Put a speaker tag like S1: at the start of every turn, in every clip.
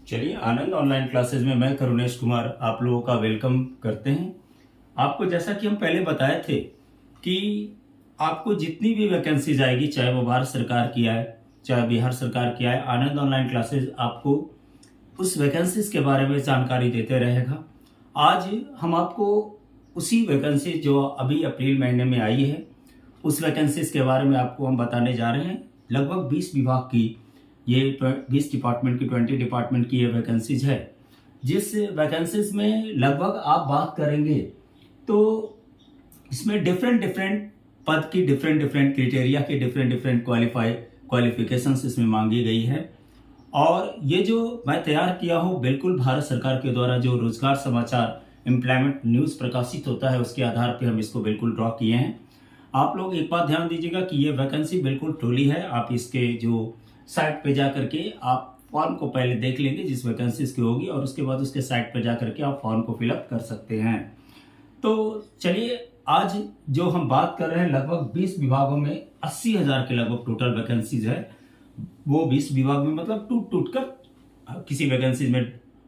S1: चलिए, आनंद online classes में मैं करुणेश कुमार आप लोगों का वेलकम करते हैं। आपको जैसा कि हम पहले बताए थे कि आपको जितनी भी वैकेंसीज आएगी, चाहे वो भारत सरकार की आए चाहे बिहार सरकार की आए, आनंद ऑनलाइन क्लासेस आपको उस वैकेंसीज के बारे में जानकारी देते रहेगा। आज हम आपको उसी वैकेंसी जो अभी अप्रैल महीने में आई है, उस वैकेंसीज के बारे में आपको हम बताने जा रहे हैं। लगभग 20 विभाग की, ये 20 डिपार्टमेंट की, 20 डिपार्टमेंट की ये वैकेंसीज है। जिस वैकेंसीज में लगभग आप बात करेंगे तो इसमें डिफरेंट डिफरेंट पद की डिफरेंट डिफरेंट क्राइटेरिया की डिफरेंट डिफरेंट क्वालिफिकेशंस इसमें मांगी गई है। और ये जो मैं तैयार किया हूँ, बिल्कुल भारत सरकार के द्वारा जो रोजगार समाचार एम्प्लॉयमेंट न्यूज प्रकाशित होता है उसके आधार पर हम इसको बिल्कुल ड्रॉ किए हैं। आप लोग एक बात ध्यान दीजिएगा कि ये वैकेंसी बिल्कुल ट्रूली है। आप इसके जो साइट पे जा करके आप फॉर्म को पहले देख लेंगे जिस वैकेंसीज की होगी, और उसके बाद उसके साइट पे जा करके आप फॉर्म को फिलअप कर सकते हैं। तो चलिए, आज जो हम बात कर रहे हैं, लगभग 20 विभागों में 80,000 के लगभग टोटल वैकेंसीज है। वो 20 विभाग में मतलब टूट कर किसी वैकेंसीज में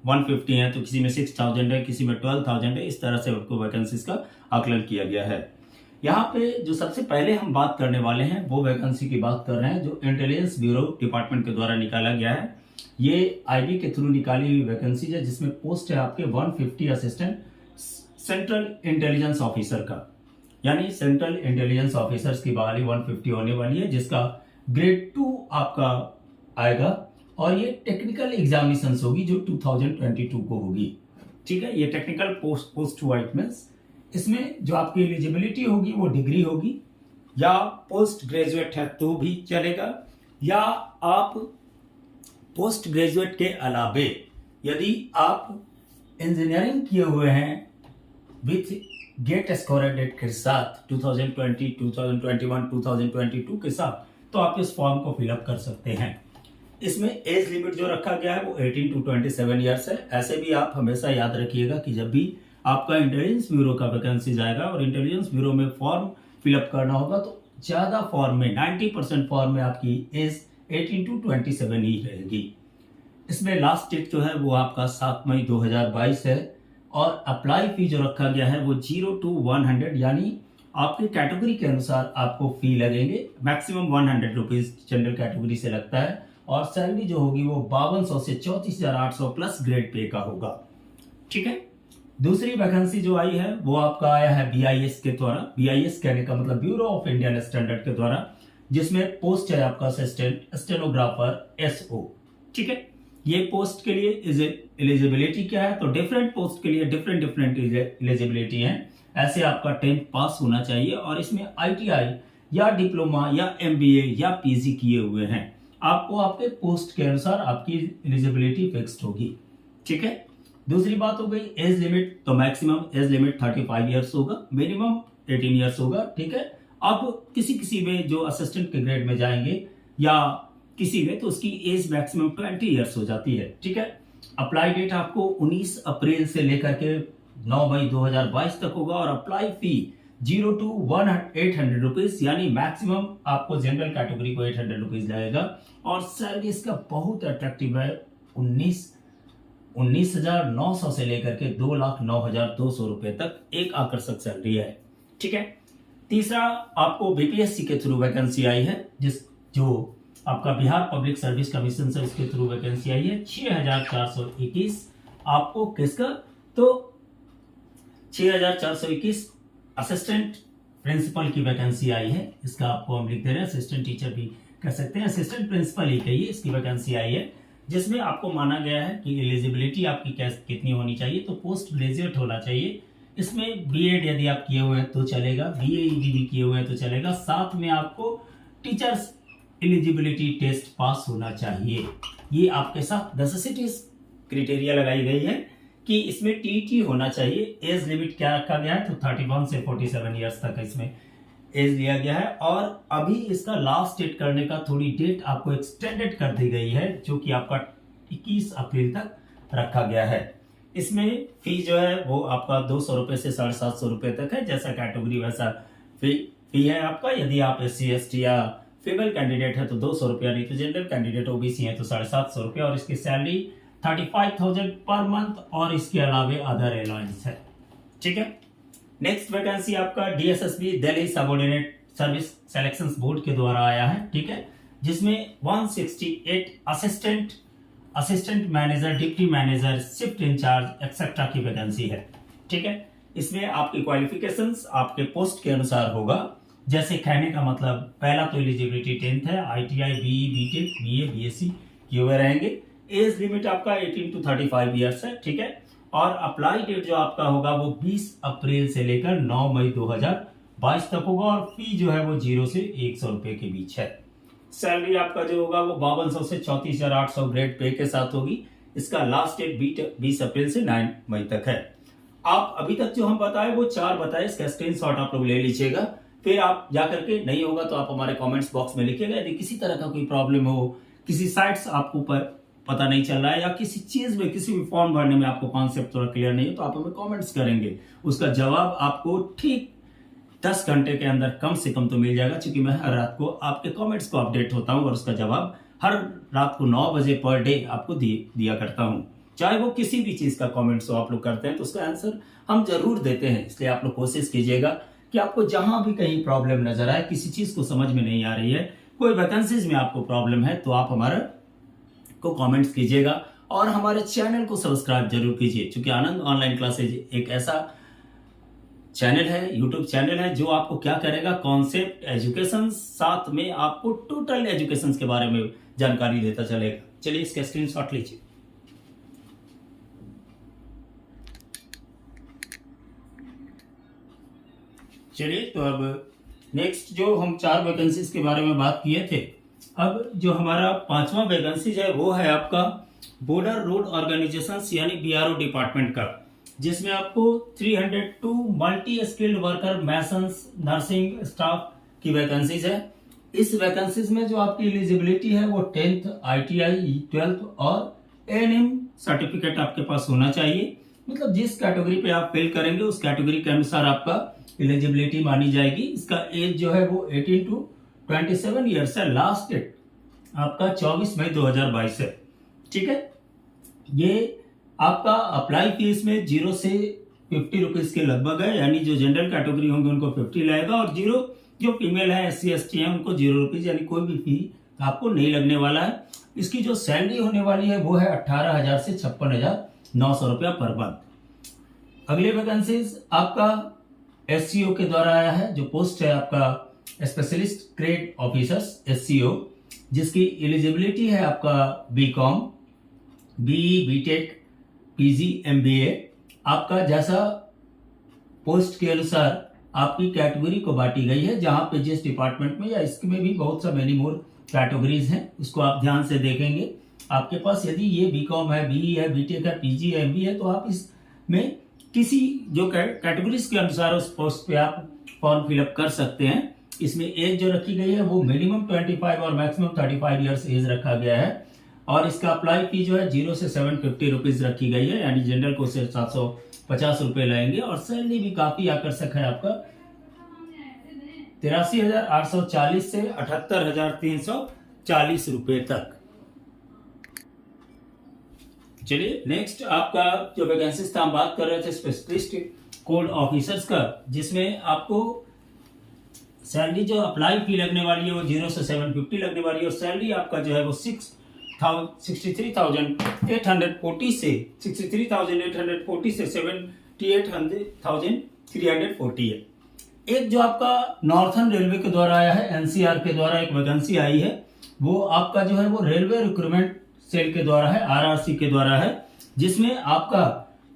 S1: 150 है, तो किसी में 6,000 है, किसी में 12,000 है। इस तरह से आपको वैकेंसीज का आकलन किया गया है। यहाँ पे जो सबसे पहले हम बात करने वाले हैं वो वैकेंसी की बात कर रहे हैं जो इंटेलिजेंस ब्यूरो डिपार्टमेंट के द्वारा निकाला गया है। ये आईबी के थ्रू निकाली हुई वैकेंसी है, जिसमें पोस्ट है आपके 150 असिस्टेंट सेंट्रल इंटेलिजेंस ऑफिसर का, यानी सेंट्रल इंटेलिजेंस ऑफिसर्स की बहाली 150 होने वाली है, जिसका ग्रेड 2 आपका आएगा। और ये टेक्निकल एग्जामिनेशन होगी जो 2022 को होगी। ठीक है, ये टेक्निकल पोस्ट वाइट मीन्स इसमें जो आपकी एलिजिबिलिटी होगी वो डिग्री होगी, या पोस्ट ग्रेजुएट है तो भी चलेगा, या आप पोस्ट ग्रेजुएट के अलावे यदि आप इंजीनियरिंग किए हुए हैं विथ गेट स्कोरेड के साथ 2020, 2021, 2022 के साथ, तो आप इस फॉर्म को फिलअप कर सकते हैं। इसमें एज लिमिट जो रखा गया है वो 18 to 27 ईयर्स है। ऐसे भी आप हमेशा याद रखिएगा कि जब भी आपका इंटेलिजेंस ब्यूरो का वैकेंसी जाएगा और इंटेलिजेंस ब्यूरो में फॉर्म फिलअप करना होगा, तो ज्यादा फॉर्म में 90% फॉर्म में आपकी एज 18 to 27 ही रहेगी। इसमें लास्ट डेट जो है वो आपका 7 मई 2022 है। और अप्लाई फी जो रखा गया है वो 0 to 100, यानी आपकी कैटेगरी के अनुसार आपको फी लगेंगे। मैक्सिमम 100 रुपीज जनरल कैटेगरी से लगता है, और सैलरी जो होगी वो 5200 से 34,800 प्लस ग्रेड पे का होगा। ठीक है, दूसरी वैकेंसी जो आई है वो आपका आया है बीआईएस के द्वारा। बीआईएस कहने का मतलब ब्यूरो ऑफ इंडियन स्टैंडर्ड के द्वारा, जिसमें पोस्ट है आपका असिस्टेंट स्टेनोग्राफर एसओ। ठीक है, ये पोस्ट के लिए एलिजिबिलिटी क्या है, तो डिफरेंट पोस्ट के लिए डिफरेंट डिफरेंट एलिजिबिलिटी है। ऐसे आपका 10th पास होना चाहिए, और इसमें आईटीआई या डिप्लोमा या एमबीए या पीजी किए हुए हैं। आपको आपके पोस्ट के अनुसार आपकी एलिजिबिलिटी फिक्स्ड होगी। ठीक है, दूसरी बात हो गई एज लिमिट। तो मैक्सिमम एज लिमिट 35 ईयर्स होगा, मिनिमम 18 ईयर्स होगा। ठीक है, अब किसी में जो असिस्टेंट के ग्रेड में जाएंगे या किसी में, तो उसकी एज मैक्सिमम 20 ईयर्स हो जाती है। ठीक है, अप्लाई डेट आपको 19 अप्रैल से लेकर के 9 मई 2022 तक होगा, और अप्लाई फी 0 to 800 रुपीज, यानी मैक्सिमम आपको जनरल कैटेगरी को 800 रुपीज लगेगा। और सैलरी इसका बहुत अट्रैक्टिव है, 19,900 से लेकर के 2,09,200 रुपए तक एक आकर्षक सैलरी है। ठीक है, तीसरा आपको बीपीएससी के थ्रू वैकेंसी आई है, जो आपका बिहार पब्लिक सर्विस कमीशन से इसके थ्रू वैकेंसी आई है 6,421। आपको किसका, तो 6,421 असिस्टेंट प्रिंसिपल की वैकेंसी आई है। इसका आपको हम लिख दे रहे हैं, असिस्टेंट टीचर भी कह सकते हैं, असिस्टेंट प्रिंसिपल ही कहिए, इसकी वैकेंसी आई है। जिसमें आपको माना गया है कि एलिजिबिलिटी आपकी कितनी होनी चाहिए, तो पोस्ट ग्रेजुएट होना चाहिए। इसमें बीएड यदि आप किए हुए हैं तो चलेगा, बीएईडी भी किए हुए हैं तो चलेगा। साथ में आपको टीचर्स एलिजिबिलिटी टेस्ट पास होना चाहिए। ये आपके साथ नेसेसिटीज क्राइटेरिया लगाई गई है कि इसमें टीटी होना चाहिए। एज लिमिट क्या रखा गया है, तो 31 से 47 ईयर्स तक इसमें एज लिया गया है। और अभी इसका लास्ट डेट करने का थोड़ी डेट आपको एक्सटेंडेड कर दी गई है, जो कि आपका 21 अप्रैल तक रखा गया है। इसमें फी जो है वो आपका 200 रुपए से 750 रुपए तक है, जैसा कैटेगरी वैसा फी है आपका। यदि आप SC ST या फीमेल कैंडिडेट है तो 200 रुपया, नहीं तो जनरल कैंडिडेट ओबीसी है तो 750 रुपया। और इसकी सैलरी 35,000 पर मंथ और इसके अलावे अदर अलाउंस है। ठीक है। नेक्स्ट वैकेंसी आपका DSSB Delhi subordinate service selection board के द्वारा आया है। ठीक है, जिसमें 168 assistant manager, deputy manager, shift in charge etcetera की वैकेंसी है। ठीक है, इसमें आपकी क्वालिफिकेशंस आपके पोस्ट के अनुसार होगा। जैसे कहने का मतलब पहला तो एलिजिबिलिटी 10th है, ITI, BE, BTech, BA, BSc किए हुए रहेंगे। एज लिमिट आपका 18 to 35 ईयर्स है। ठीक है, और अप्लाई डेट जो आपका होगा वो 20 अप्रैल से लेकर 9 मई 2022 तक होगा और फी जो है वो 0 से 100 रुपए के बीच है। सैलरी आपका जो होगा वो 5200 से 34,800 ग्रेड पे के साथ होगी। इसका लास्ट डेट 20 अप्रैल से 9 मई तक है। आप अभी तक जो हम बताए वो 4 बताए, इसका स्क्रीनशॉट आप लोग ले लीजिएगा। फिर आप जाकर के नहीं होगा तो आप हमारे कमेंट्स बॉक्स में लिखिएगा। यदि किसी तरह का कोई प्रॉब्लम हो, किसी साइट्स आपको पता नहीं चल रहा है या किसी चीज में, किसी भी फॉर्म भरने में आपको कॉन्सेप्ट थोड़ा क्लियर नहीं है, तो आप हमें कमेंट्स करेंगे। उसका जवाब आपको ठीक 10 घंटे के अंदर कम से कम तो मिल जाएगा, क्योंकि मैं हर रात को आपके कमेंट्स को अपडेट होता हूं और उसका जवाब हर रात को 9 बजे पर डे आपको दिया करता हूं। चाहे वो किसी भी चीज का कमेंट्स हो आप लोग करते हैं तो उसका आंसर हम जरूर देते हैं। इसलिए आप लोग कोशिश कीजिएगा कि आपको जहां भी कहीं प्रॉब्लम नजर आए, किसी चीज को समझ में नहीं आ रही है, कोई वैकेंसीज में आपको प्रॉब्लम है, तो आप हमारा को कमेंट्स कीजिएगा और हमारे चैनल को सब्सक्राइब जरूर कीजिए, क्योंकि आनंद ऑनलाइन क्लासेज एक ऐसा चैनल है, यूट्यूब चैनल है जो आपको क्या करेगा, कॉन्सेप्ट एजुकेशन साथ में आपको टोटल एजुकेशन के बारे में जानकारी देता चलेगा। चलिए इसका स्क्रीनशॉट लीजिए। चलिए तो अब नेक्स्ट जो हम 4 वैकेंसीज के बारे में बात किए थे, अब जो हमारा 5वां वैकेंसी है वो है आपका बॉर्डर रोड ऑर्गेनाइजेशन यानी BRO डिपार्टमेंट का, जिसमें आपको 302 multi skilled worker, masons, nursing staff की वैकेंसीज है। इस वैकेंसीज में जो आपकी एलिजिबिलिटी है वो 10th, ITI, 12th और ANM सर्टिफिकेट आपके पास होना चाहिए। मतलब जिस कैटेगरी पे आप फिल करेंगे उस कैटेगरी के अनुसार आपका एलिजिबिलिटी मानी जाएगी। इसका एज जो है वो 18 to 27 ईयर्स है। लास्ट डेट आपका 24 मई 2022 है। ठीक है, ये आपका अप्लाई फीस में 0 से 50 रुपीज के लगभग है, यानी जो जनरल कैटेगरी होंगे उनको 50 लगेगा और जो फीमेल है, SC ST है, उनको 0 रुपीज, यानी कोई भी फी आपको नहीं लगने वाला है। इसकी जो सैलरी होने वाली है वो है 18,000 से 56,900 रुपया पर मंथ। अगले वैकेंसीज आपका SCO के द्वारा आया है, जो पोस्ट है आपका स्पेशलिस्ट ग्रेड ऑफिसर्स SCO, जिसकी एलिजिबिलिटी है आपका BCom, BE, BTech, PG, MBA। आपका जैसा पोस्ट के अनुसार आपकी कैटेगरी को बांटी गई है, जहां पे जिस डिपार्टमेंट में या इसमें भी बहुत सा मेनी मोर कैटेगरीज हैं, उसको आप ध्यान से देखेंगे। आपके पास यदि ये BCom है, BE है, BTech है, PG है, MBA है, तो आप इसमें किसी जो कैटेगरीज के अनुसार उस पोस्ट पे आप फॉर्म फिलअप कर सकते हैं। इसमें एज जो रखी गई है वो मिनिमम 25 और मैक्सिमम 35 ईयर्स एज रखा गया है और इसका अप्लाई फी जो है 0 से 750 रुपीज रखी गई है, यानी जनरल को सिर्फ 750 रुपए लगेंगे और सैलरी भी काफी आकर्षक है आपका 83,840 से 78,340 रुपए तक। चलिए नेक्स्ट आपका जो वैकेंसी था, हम बात कर रहे थे स्पेशलिस्ट कोड ऑफिसर्स का, जिसमें आपको सैलरी जो अप्लाई फी लगने वाली है वो 0 से 750 लगने वाली है और सैलरी आपका जो है वो 63,840 से 78,340 है। एक जो आपका नॉर्थर्न रेलवे के द्वारा आया है, NCR के द्वारा एक वैकेंसी आई है, वो आपका जो है वो रेलवे रिक्रूटमेंट सेल के द्वारा है, RRC के द्वारा है, जिसमें आपका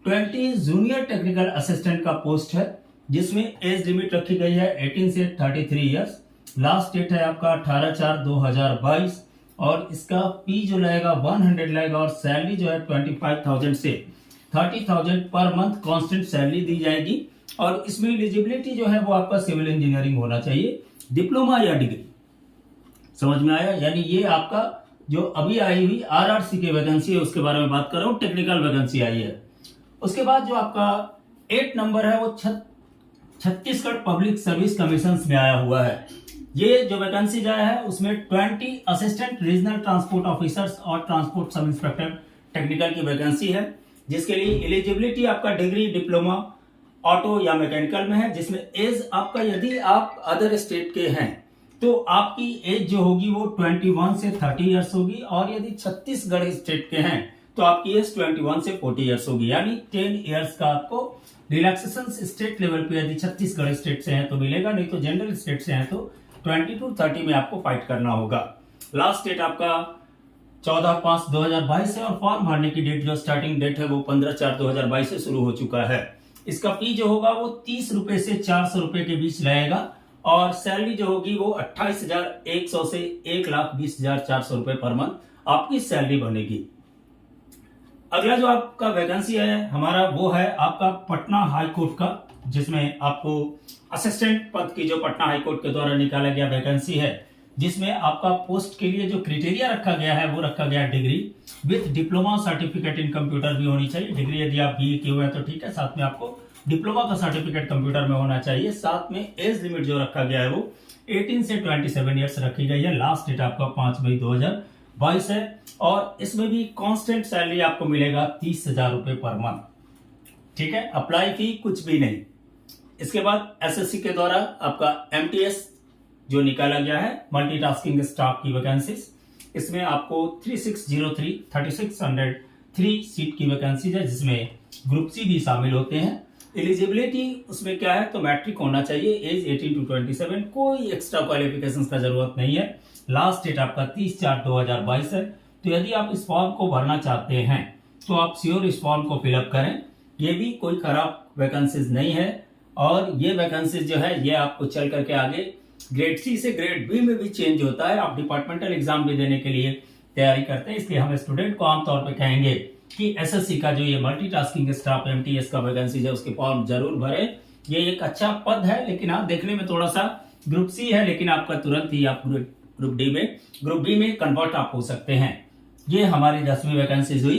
S1: 20 जूनियर टेक्निकल असिस्टेंट का पोस्ट है, जिसमें एज लिमिट रखी गई है 18 से 33 इयर्स। लास्ट डेट है आपका 18/4/2022 और इसका फी जो लगेगा 100 लगेगा और सैलरी जो है 25,000 से 30,000 पर मंथ कांस्टेंट सैलरी दी जाएगी। और इसमें एलिजिबिलिटी जो है वो आपका सिविल इंजीनियरिंग होना चाहिए, डिप्लोमा या डिग्री। समझ में आया? यानी ये आपका जो अभी आई हुई RRC की वैकेंसी है उसके बारे में बात कर रहा हूँ, टेक्निकल वैकेंसी आई है। उसके बाद जो आपका 8 नंबर है वो छत्तीसगढ़ पब्लिक सर्विस कमीशन में आया हुआ है। ये जो वैकेंसी आया है उसमें 20 असिस्टेंट रीजनल ट्रांसपोर्ट ऑफिसर्स और ट्रांसपोर्ट सब इंस्पेक्टर टेक्निकल की वैकेंसी है, जिसके लिए एलिजिबिलिटी आपका डिग्री, डिप्लोमा ऑटो या मैकेनिकल में है, जिसमें एज आपका, यदि आप अदर स्टेट के हैं तो आपकी एज जो होगी वो 21 से 30 इयर्स होगी, और यदि छत्तीसगढ़ स्टेट के हैं तो आपकी एज 21 से 40 इयर्स होगी, यानी 10 इयर्स का आपको रिलैक्सेशन स्टेट लेवल पे यदि छत्तीसगढ़ स्टेट से है तो मिलेगा, नहीं तो जनरल स्टेट से है तो 20 to 30 में आपको फाइट करना होगा। लास्ट डेट आपका 14/5/2022 है, और फॉर्म भरने की डेट जो स्टार्टिंग डेट है वो 15/4/2022 से शुरू हो चुका है। इसका फी जो होगा वो 30 रुपए से 400 रुपए के बीच रहेगा, और सैलरी जो होगी वो 28,100 से 1,20,400 रुपए पर मंथ आपकी सैलरी बनेगी। अगला जो आपका वैकेंसी है हमारा वो है आपका पटना हाई कोर्ट का, जिसमें आपको असिस्टेंट पद की जो पटना हाई कोर्ट के द्वारा निकाला गया वैकेंसी है, जिसमें आपका पोस्ट के लिए जो क्राइटेरिया रखा गया है वो रखा गया degree with diploma certificate in computer भी होनी चाहिए। डिग्री यदि आप बीए किए हुए हैं तो ठीक है, साथ में आपको डिप्लोमा का सर्टिफिकेट कंप्यूटर में होना चाहिए। साथ में एज लिमिट जो रखा गया है वो 18 से 27 ईयर्स रखी गई है। लास्ट डेट आपका 5 मई 2022 है, और इसमें भी कांस्टेंट सैलरी आपको मिलेगा 30,000 रुपए पर मंथ। ठीक है, अप्लाई फी कुछ भी नहीं। इसके बाद एसएससी के द्वारा आपका एमटीएस जो निकाला गया है, मल्टीटास्किंग स्टाफ की वैकेंसीज, इसमें आपको 3603 3603 सीट की वैकेंसीज है, जिसमें ग्रुप सी भी शामिल होते हैं। एलिजिबिलिटी उसमें क्या है तो मैट्रिक होना चाहिए, एज 18 to 27, कोई एक्स्ट्रा क्वालिफिकेशंस का जरूरत नहीं है। लास्ट डेट आपका 30/4/2022 है। तो यदि आप इस फॉर्म को भरना चाहते हैं तो आप श्योर इस फॉर्म को फिलअप करें। ये भी कोई खराब वैकेंसीज नहीं है, और ये वैकेंसीज जो है ये आपको चल करके आगे ग्रेड सी से ग्रेड बी में भी चेंज होता है। आप डिपार्टमेंटल एग्जाम भी देने के लिए तैयारी करते हैं, इसलिए हम स्टूडेंट को आमतौर पर कहेंगे कि एसएससी का जो ये मल्टीटास्किंग स्टाफ एमटीएस का वैकेंसीज है उसके फॉर्म जरूर भरें। ये एक अच्छा पद है, लेकिन आप देखने में थोड़ा सा ग्रुप सी है, लेकिन आपका तुरंत ही आप ग्रुप बी में कन्वर्ट आप हो सकते हैं। ये हमारी 10वीं वैकेंसीज हुई।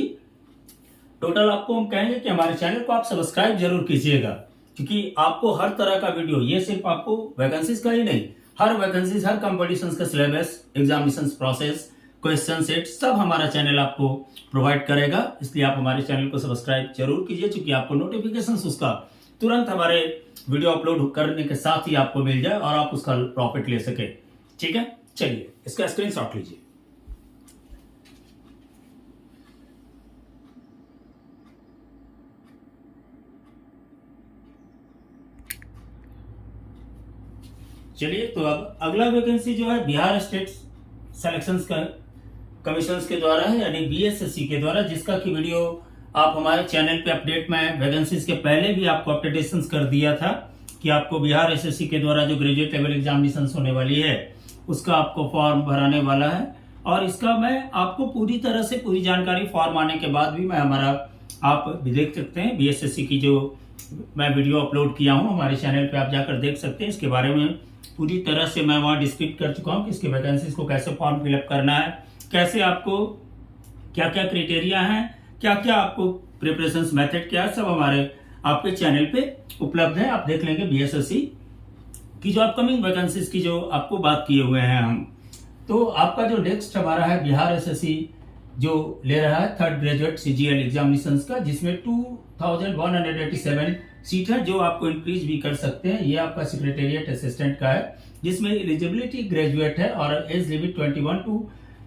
S1: टोटल आपको हम कहेंगे कि हमारे चैनल को आप सब्सक्राइब जरूर कीजिएगा, क्योंकि आपको हर तरह का वीडियो, ये सिर्फ आपको वैकेंसीज का ही नहीं, हर वैकेंसीज, हर कंपटीशन का syllabus, examination process, question set, सब हमारा चैनल आपको प्रोवाइड करेगा। इसलिए आप हमारे चैनल को सब्सक्राइब जरूर कीजिए, क्योंकि आपको नोटिफिकेशन उसका तुरंत हमारे वीडियो अपलोड करने के साथ ही आपको मिल जाए और आप उसका प्रॉफिट ले सके। ठीक है, चलिए इसका स्क्रीनशॉट लीजिए। चलिए, तो अब अगला वैकेंसी जो है बिहार स्टेट सिलेक्शंस का कमीशंस के द्वारा है, यानी बीएसएससी के द्वारा, जिसका की वीडियो आप हमारे चैनल पे अपडेट में वैकेंसीज के पहले भी आपको अपडेटेशन कर दिया था कि आपको बिहार एसएससी के द्वारा जो ग्रेजुएट लेवल एग्जामिनेशन होने वाली है उसका आपको फॉर्म भराने वाला है। और इसका मैं आपको पूरी तरह से पूरी जानकारी फॉर्म आने के बाद भी मैं हमारा आप भी देख सकते हैं बीएसएससी की जो मैं वीडियो अपलोड किया हूँ हमारे चैनल पे, आप जाकर देख सकते हैं। इसके बारे में पूरी तरह से मैं वहाँ डिस्क्रिप्ट कर चुका हूँ कि इसके वैकेंसीज को कैसे फॉर्म फिलअप करना है, कैसे आपको क्या क्या क्राइटेरिया हैं, क्या क्या आपको प्रिपरेशन मेथड क्या है, सब हमारे आपके चैनल पे उपलब्ध है। आप देख लेंगे बीएसएससी की जो अपकमिंग वैकेंसीज की जो आपको बात किए हुए हैं हम। तो आपका जो नेक्स्ट हमारा है बिहार एसएससी जो ले रहा है थर्ड ग्रेजुएट सीजीएल एग्जामिनेशन का, जिसमें 2187 सीट है जो आपको इंक्रीज भी कर सकते हैं। ये आपका सेक्रेटेरिएट असिस्टेंट का है, जिसमें एलिजिबिलिटी ग्रेजुएट है और एज लिमिट 21 to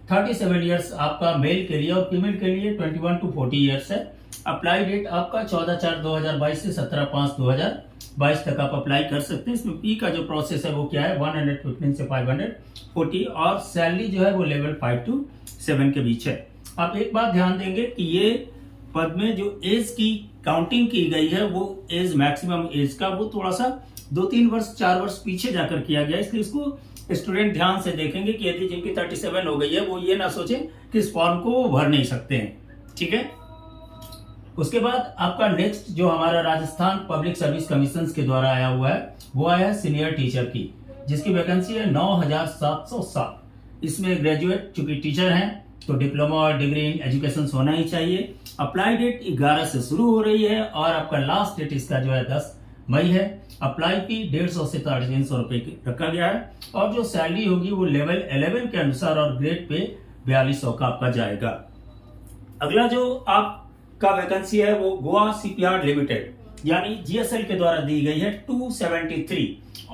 S1: 37 ईयर्स आपका मेल के लिए, और फीमेल के लिए 21 to 40 ईयर्स है। अप्लाई डेट आपका 14/4/2022 से 17/5/2022 तक आप अप्लाई कर सकते हैं। इसमें पी का जो प्रोसेस है वो क्या है 115 से 540, और सैलरी जो है वो लेवल 5 to 7 के बीच है। आप एक बात ध्यान देंगे कि ये पद में जो एज की काउंटिंग की गई है वो एज मैक्सिमम एज का वो थोड़ा सा 2-3 वर्ष 4 वर्ष पीछे जाकर किया गया, इसलिए इसको स्टूडेंट ध्यान से देखेंगे कि यदि जिनकी 37 हो गई है वो ये ना सोचे कि इस फॉर्म को वो भर नहीं सकते हैं। ठीक है, उसके बाद आपका नेक्स्ट जो हमारा राजस्थान पब्लिक सर्विस कमीशन के द्वारा आया हुआ है वो आया है सीनियर टीचर की, जिसकी वैकेंसी है 9707। इसमें ग्रेजुएट चूंकि टीचर हैं तो डिप्लोमा और डिग्री इन एजुकेशन होना ही चाहिए। अप्लाई डेट 11 से शुरू हो रही है और आपका लास्ट डेट इसका जो है 10 मई है। अप्लाई फी 150 से 350 रुपए की रखा गया है, और जो सैलरी होगी वो लेवल 11 के अनुसार और ग्रेड पे 4200 का आपका जाएगा। अगला जो आपका वैकेंसी है वो गोवा शिपयार्ड लिमिटेड यानी जीएसएल के द्वारा दी गई है 273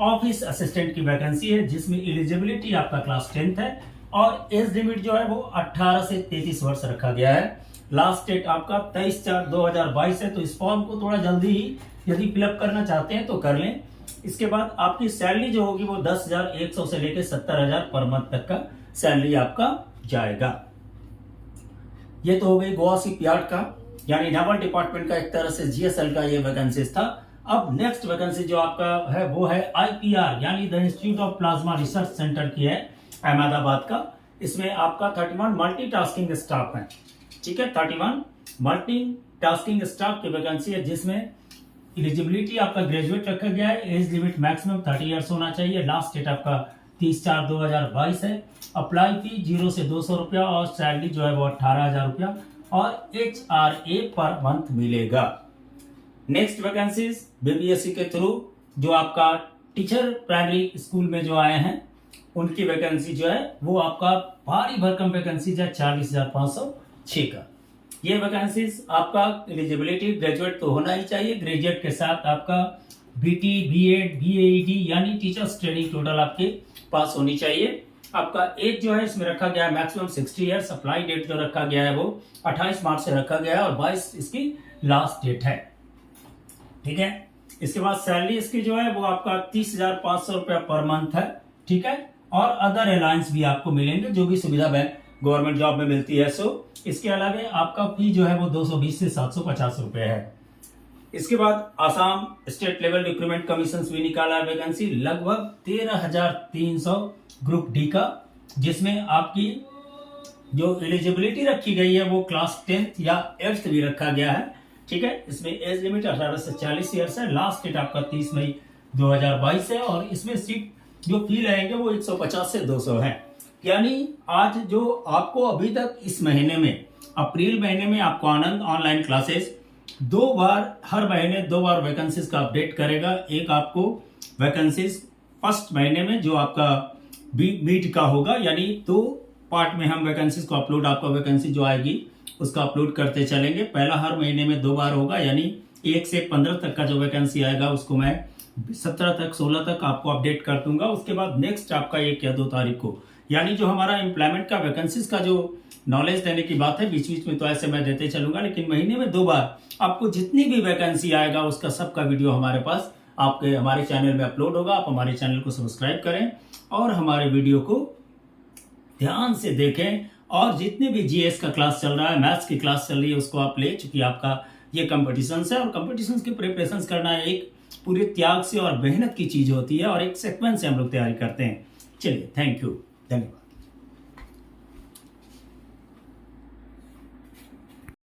S1: ऑफिस असिस्टेंट की वैकेंसी है, जिसमें एलिजिबिलिटी आपका क्लास 10th है और एज लिमिट जो है वो 18 से 33 वर्ष रखा गया है। लास्ट डेट आपका 23/4/2022 है, तो इस फॉर्म को थोड़ा जल्दी ही यदि फिलअप करना चाहते हैं तो कर लें। इसके बाद आपकी सैलरी जो होगी वो 10,100 से लेकर 70,000 पर मंथ तक का सैलरी आपका जाएगा। ये तो हो गई गोवा शिपयार्ड का यानी नेवल डिपार्टमेंट का एक तरह से जीएसएल का ये वैकेंसीज था। अब नेक्स्ट वैकेंसी जो आपका है वो है आईपीआर यानी the institute of plasma research centre की है अहमदाबाद का। इसमें आपका 31 मल्टीटास्किंग स्टाफ है, ठीक है, 31 मल्टीटास्किंग स्टाफ की वैकेंसी है, जिसमें एलिजिबिलिटी आपका ग्रेजुएट रखा गया है। एज लिमिट मैक्सिमम 30 ईयर्स होना चाहिए। लास्ट डेट आपका 30/4/2022 है। अप्लाई फी 0 से 200 रुपया और सैलरी जो है वो 18,000 रुपया और HRA पर मंथ मिलेगा। नेक्स्ट वैकेंसीज बीपीएससी के थ्रू जो आपका टीचर प्राइमरी स्कूल में जो आए हैं उनकी वैकेंसी जो है वो आपका भारी भरकम वैकेंसी है 40,506 का। ये वैकेंसीज आपका एलिजिबिलिटी ग्रेजुएट तो होना ही चाहिए, ग्रेजुएट के साथ आपका बीटी बीएड बीएईडी यानी टीचर्स ट्रेनिंग टोटल आपके पास होनी चाहिए। आपका एज जो है इसमें रखा गया है मैक्सिमम 60 ईयर्स। अप्लाई डेट जो रखा गया है वो 28 मार्च से रखा गया है और 22 इसकी लास्ट डेट है, ठीक है। इसके बाद सैलरी इसकी जो है वो आपका 30,500 रुपया पर मंथ है, ठीक है, और अदर अलायंस भी आपको मिलेंगे जो भी सुविधा बैंक गवर्नमेंट जॉब में मिलती है। सो इसके अलावा आपका फी जो है वो 220 से 750 रुपए है। इसके बाद Assam state level recruitment commission भी निकाला है वैकेंसी लगभग 13,300 ग्रुप डी का, जिसमें आपकी जो एलिजिबिलिटी रखी गई है वो क्लास 10th या 8th भी रखा गया है, ठीक है। इसमें एज लिमिट 18 से 40 ईयर्स है। लास्ट डेट आपका 30 मई 2022 है और इसमें सीट जो फी रहेंगे वो 150 से 200 है। यानी आज जो आपको अभी तक इस महीने में अप्रैल महीने में आपको आनंद ऑनलाइन क्लासेस 2 बार हर महीने 2 बार वैकेंसीज का अपडेट करेगा। एक आपको वैकेंसीज फर्स्ट महीने में जो आपका मीट का होगा यानी 2 पार्ट में हम वैकेंसीज को अपलोड आपका वैकेंसी जो आएगी उसका अपलोड करते चलेंगे। पहला हर महीने में 2 बार होगा यानी 1 से 15 तक का जो वैकेंसी आएगा उसको मैं 17 तक 16 तक आपको अपडेट कर दूंगा। उसके बाद नेक्स्ट आपका 1 या 2 तारीख को यानी जो हमारा एम्प्लॉयमेंट का वैकेंसीज का जो नॉलेज देने की बात है बीच बीच में तो ऐसे मैं देते चलूंगा, लेकिन महीने में 2 बार आपको जितनी भी वैकेंसी आएगा उसका सबका वीडियो हमारे पास आपके हमारे चैनल में अपलोड होगा। आप हमारे चैनल को सब्सक्राइब करें और हमारे वीडियो को ध्यान से देखें और जितने भी जीएस का क्लास चल रहा है, मैथ्स की क्लास चल रही है उसको आप ले, चूंकि आपका ये कंपटीशन है और कंपटीशन की प्रिपरेशन करना एक पूरे त्याग से और मेहनत की चीज होती है और एक सीक्वेंस से हम लोग तैयारी करते हैं। चलिए, थैंक यू, धन्यवाद।